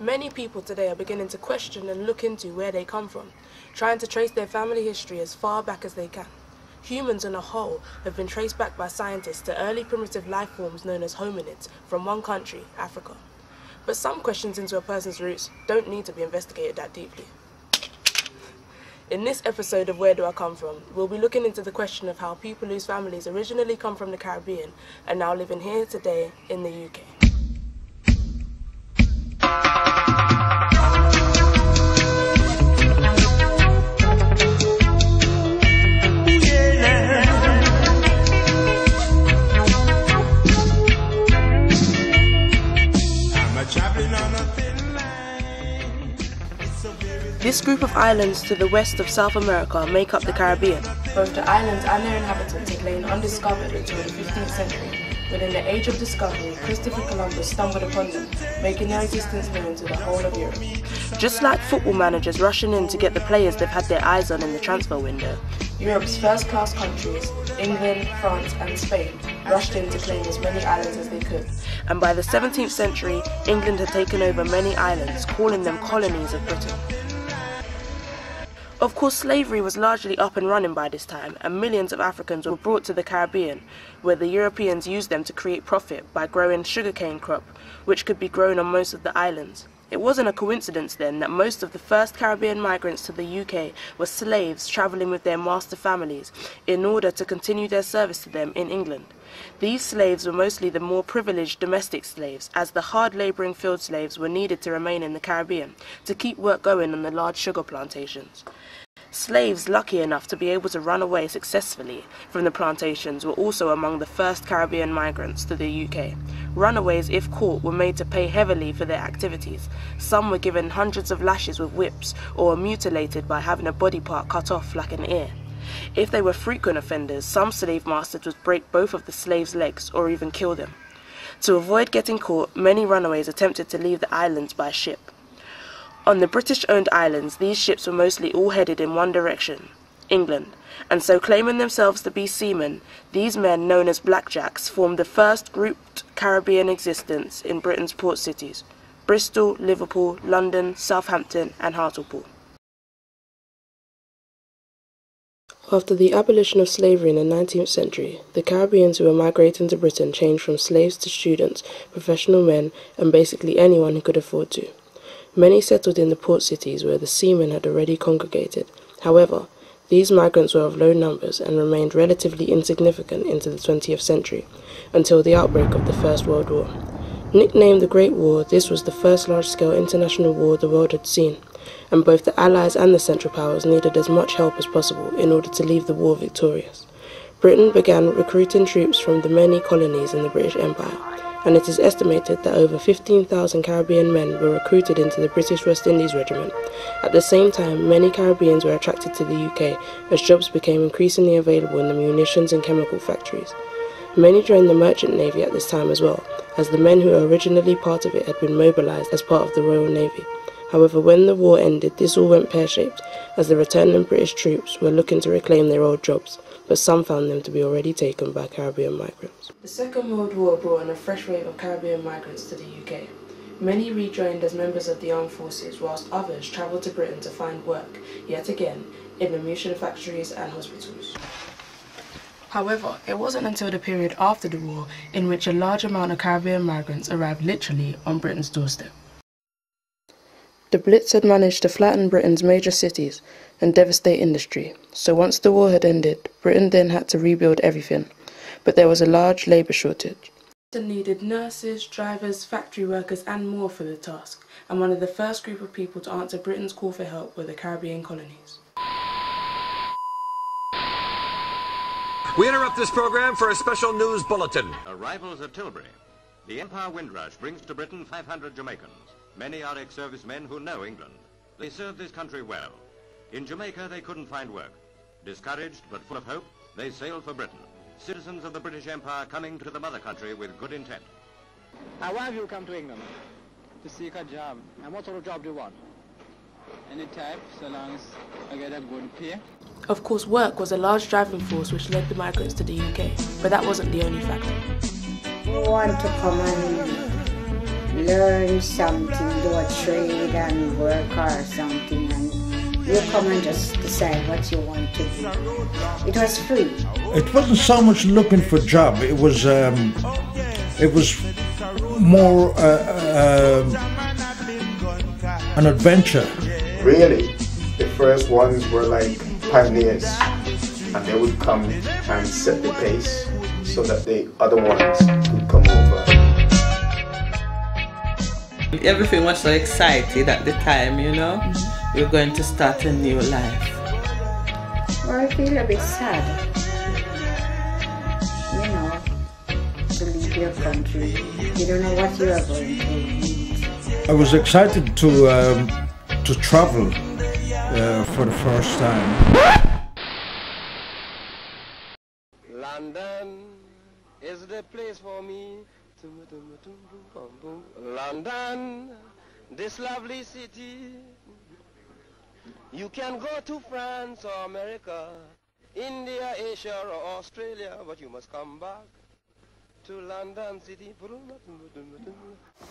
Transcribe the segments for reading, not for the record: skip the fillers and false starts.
Many people today are beginning to question and look into where they come from, trying to trace their family history as far back as they can. Humans on a whole have been traced back by scientists to early primitive life forms known as hominids from one country, Africa. But some questions into a person's roots don't need to be investigated that deeply. In this episode of Where Do I Come From, we'll be looking into the question of how people whose families originally come from the Caribbean are now living here today in the UK. This group of islands to the west of South America make up the Caribbean. Both the islands and their inhabitants had lain undiscovered until the 15th century, when in the age of discovery, Christopher Columbus stumbled upon them, making their existence known to the whole of Europe. Just like football managers rushing in to get the players they've had their eyes on in the transfer window, Europe's first-class countries, England, France and Spain, rushed in to claim as many islands as they could. And by the 17th century, England had taken over many islands, calling them colonies of Britain. Of course, slavery was largely up and running by this time, and millions of Africans were brought to the Caribbean, where the Europeans used them to create profit by growing sugarcane crop, which could be grown on most of the islands. It wasn't a coincidence then that most of the first Caribbean migrants to the UK were slaves travelling with their master families in order to continue their service to them in England. These slaves were mostly the more privileged domestic slaves, as the hard-labouring field slaves were needed to remain in the Caribbean to keep work going on the large sugar plantations. Slaves lucky enough to be able to run away successfully from the plantations were also among the first Caribbean migrants to the UK. Runaways, if caught, were made to pay heavily for their activities. Some were given hundreds of lashes with whips or were mutilated by having a body part cut off like an ear. If they were frequent offenders, some slave masters would break both of the slaves' legs or even kill them. To avoid getting caught, many runaways attempted to leave the islands by ship. On the British-owned islands, these ships were mostly all headed in one direction, England, and so claiming themselves to be seamen, these men, known as blackjacks, formed the first grouped Caribbean existence in Britain's port cities: Bristol, Liverpool, London, Southampton and Hartlepool. After the abolition of slavery in the 19th century, the Caribbeans who were migrating to Britain changed from slaves to students, professional men, and basically anyone who could afford to. Many settled in the port cities where the seamen had already congregated. However, these migrants were of low numbers and remained relatively insignificant into the 20th century, until the outbreak of the First World War. Nicknamed the Great War, this was the first large-scale international war the world had seen, and both the Allies and the Central Powers needed as much help as possible in order to leave the war victorious. Britain began recruiting troops from the many colonies in the British Empire, and it is estimated that over 15,000 Caribbean men were recruited into the British West Indies Regiment. At the same time, many Caribbeans were attracted to the UK as jobs became increasingly available in the munitions and chemical factories. Many joined the Merchant Navy at this time as well, as the men who were originally part of it had been mobilised as part of the Royal Navy. However, when the war ended, this all went pear-shaped, as the returning British troops were looking to reclaim their old jobs, but some found them to be already taken by Caribbean migrants. The Second World War brought in a fresh wave of Caribbean migrants to the UK. Many rejoined as members of the armed forces, whilst others travelled to Britain to find work, yet again, in the munition factories and hospitals. However, it wasn't until the period after the war in which a large amount of Caribbean migrants arrived literally on Britain's doorstep. The Blitz had managed to flatten Britain's major cities and devastate industry, so once the war had ended, Britain then had to rebuild everything, but there was a large labour shortage. Britain needed nurses, drivers, factory workers and more for the task, and one of the first group of people to answer Britain's call for help were the Caribbean colonies. We interrupt this program for a special news bulletin. Arrivals at Tilbury. The Empire Windrush brings to Britain 500 Jamaicans. Many are ex-servicemen who know England. They served this country well. In Jamaica, they couldn't find work. Discouraged but full of hope, they sailed for Britain. Citizens of the British Empire coming to the mother country with good intent. Now, why have you come to England? To seek a job. And what sort of job do you want? Any type, so long as I get a good pay. Of course, work was a large driving force which led the migrants to the UK, but that wasn't the only factor. We want to come and learn something, do a trade and work or something, and you come and just decide what you want to do. It was free. It wasn't so much looking for a job. It was more an adventure. Really, the first ones were like pioneers, and they would come and set the pace so that the other ones would come over. Everything was so excited at the time, you know. We're going to start a new life. Well, I feel a bit sad, you know, to leave your country. You don't know what you are going to meet. I was excited to travel for the first time. London is the place for me. London, this lovely city. You can go to France or America, India, Asia or Australia, but you must come back to London City.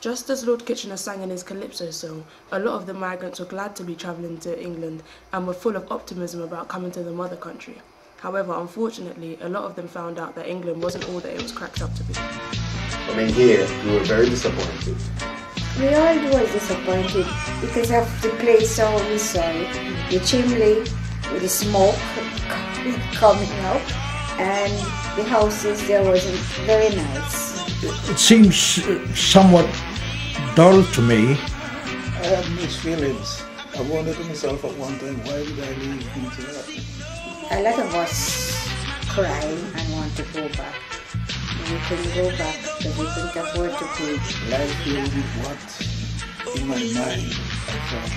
Just as Lord Kitchener sang in his Calypso song, a lot of the migrants were glad to be travelling to England and were full of optimism about coming to the mother country. However, unfortunately, a lot of them found out that England wasn't all that it was cracked up to be. I mean, here we were very disappointed. We all were disappointed because of the place how we saw it. The chimney with the smoke coming out, and the houses there wasn't very nice. It seems somewhat dull to me. I have mixed feelings. I wondered to myself at one time, why did I leave into that? A lot of us crying and want to go back. We couldn't go back because we couldn't afford to pay. Life here with what in my mind I thought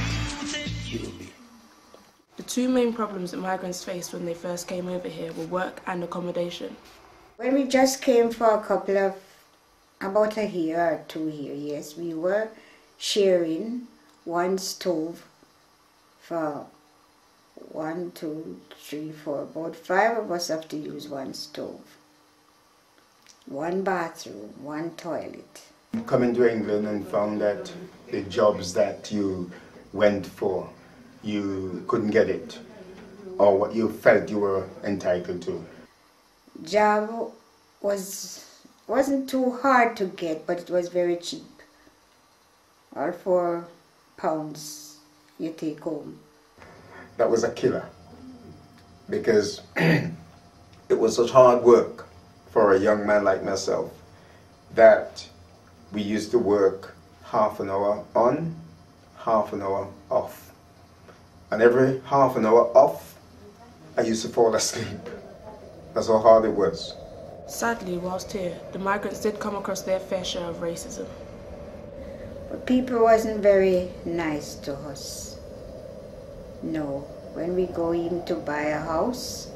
it would be. The two main problems that migrants faced when they first came over here were work and accommodation. When we just came for about a year or 2 years, yes, we were sharing one stove for 1, 2, 3, 4, about 5 of us have to use one stove. One bathroom, one toilet. Coming to England and found that the jobs that you went for, you couldn't get it, or what you felt you were entitled to. Job wasn't too hard to get, but it was very cheap. All £4 you take home. That was a killer, because it was such hard work for a young man like myself that we used to work half an hour on, half an hour off. And every half an hour off, I used to fall asleep. That's how hard it was. Sadly, whilst here, the migrants did come across their fair share of racism. But people wasn't very nice to us. No. When we go in to buy a house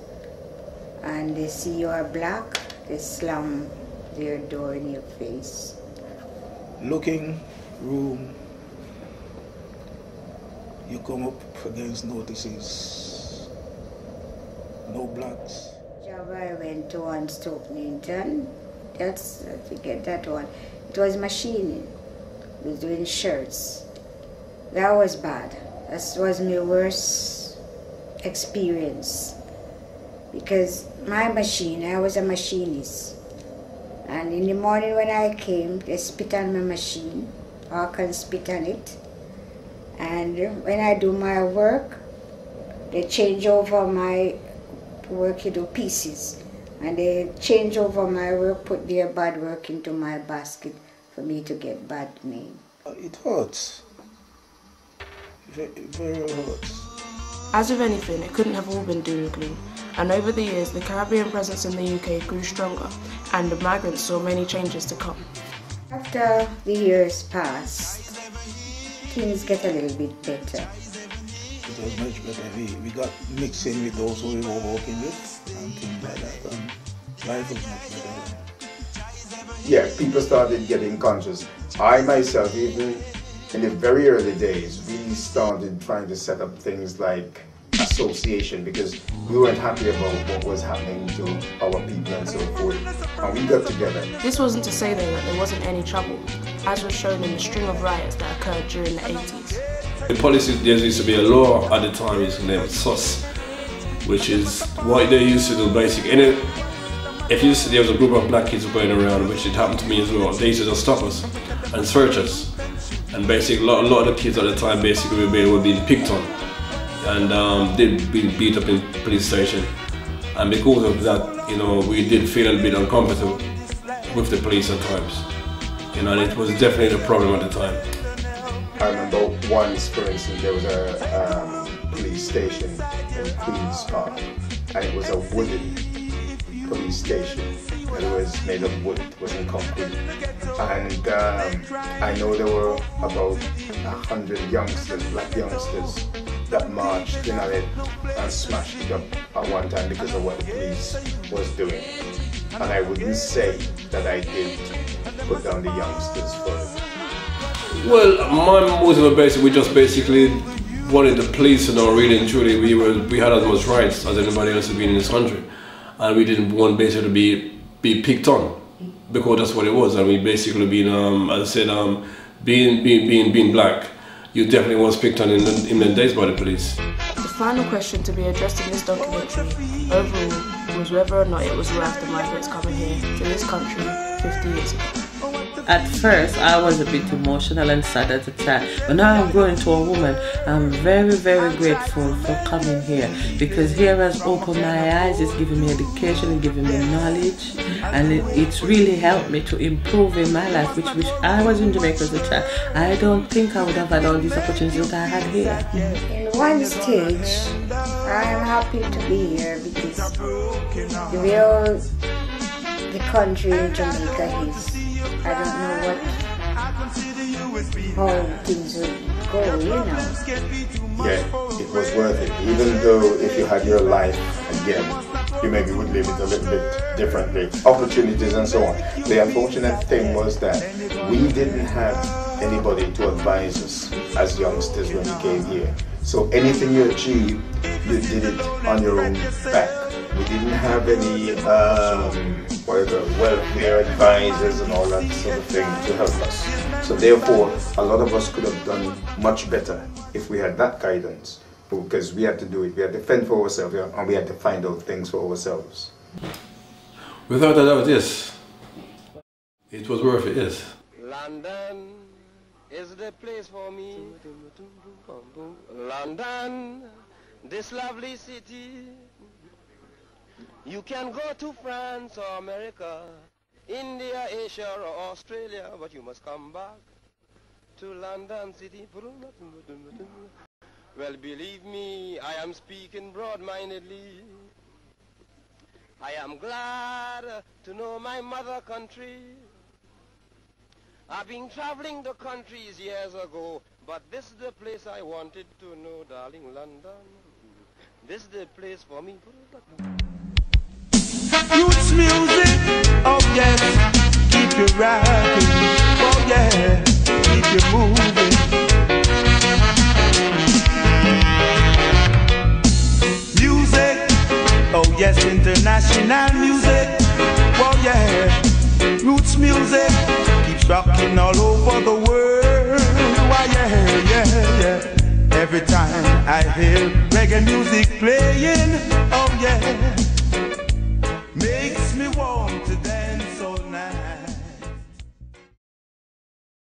and they see you are black, they slam their door in your face. Looking room, you come up against notices, no blacks. Job I went to on Stoke Newington, I forget that one. It was machining. We was doing shirts. That was bad. That was my worst experience. Because my machine, I was a machinist. And in the morning when I came, they spit on my machine, or I can spit on it. And when I do my work, they change over my work, you do pieces. And they change over my work, put their bad work into my basket for me to get bad name. It hurts. Very hurts. As with anything, it couldn't have all been doom and gloom. And over the years, the Caribbean presence in the UK grew stronger, and the migrants saw many changes to come. After the years passed, things get a little bit better. It was much better. We got mixed in with those who we were working with and things like that. And life was much better. Yeah, people started getting conscious. I myself, even in the very early days, we started trying to set up things like association because we weren't happy about what was happening to our people and so forth. And we got together. This wasn't to say though that there wasn't any trouble. as was shown in the string of riots that occurred during the 80s. The policy, there used to be a law at the time, it's named SUS, which is what they used to do basically. If you see there was a group of black kids going around, which it happened to me as well, they used to just stop us and search us. And basically a lot of the kids at the time basically were being picked on and they'd be beat up in police station. And because of that, you know, we did feel a bit uncomfortable with the police at times. You know, and it was definitely a problem at the time. I remember once, for instance, there was a police station in Queen's Park, and it was a wooden police station. It was made of wood, it wasn't concrete. And I know there were about 100 youngsters, black youngsters, that marched in on it and smashed it up at one time because of what the police was doing. And I wouldn't say that I did put down the youngsters for it. Well, my motive was basically, we just basically wanted the police to know really and truly we had as much rights as anybody else had been in this country. And we didn't want basically to be picked on, because that's what it was. And we basically been, as I said, being black, you definitely was picked on in the days by the police. The final question to be addressed in this documentary, overall, was whether or not it was right for migrants coming here to this country 50 years ago. At first, I was a bit emotional and sad at the time, but now I'm growing to a woman. I'm very, very grateful for coming here, because here has opened my eyes, it's given me education, it's given me knowledge, and it's really helped me to improve in my life, which I was in Jamaica as a child. I don't think I would have had all these opportunities that I had here. In one stage, I am happy to be here because the way the country in Jamaica is, I don't know how things would go, you know. Yeah, it was worth it. Even though if you had your life again, you maybe would live it a little bit differently. Opportunities and so on. The unfortunate thing was that we didn't have anybody to advise us as youngsters when we came here. So anything you achieved, you did it on your own back. We didn't have any welfare advisors and all that sort of thing to help us. So therefore, a lot of us could have done much better if we had that guidance, because we had to do it. We had to fend for ourselves and we had to find out things for ourselves. Without a doubt, yes. It was worth it, yes. London is the place for me. London, this lovely city. You can go to France or America, India, Asia or Australia, but you must come back to London City. Well, believe me, I am speaking broad-mindedly. I am glad to know my mother country. I've been traveling the countries years ago, but this is the place I wanted to know, darling London. This is the place for me. Roots music, oh yes, keep you rocking, oh yeah, keep you moving. Music, oh yes, international music, oh yeah, roots music, keeps rocking all over the world, why yeah. Every time I hear reggae music playing,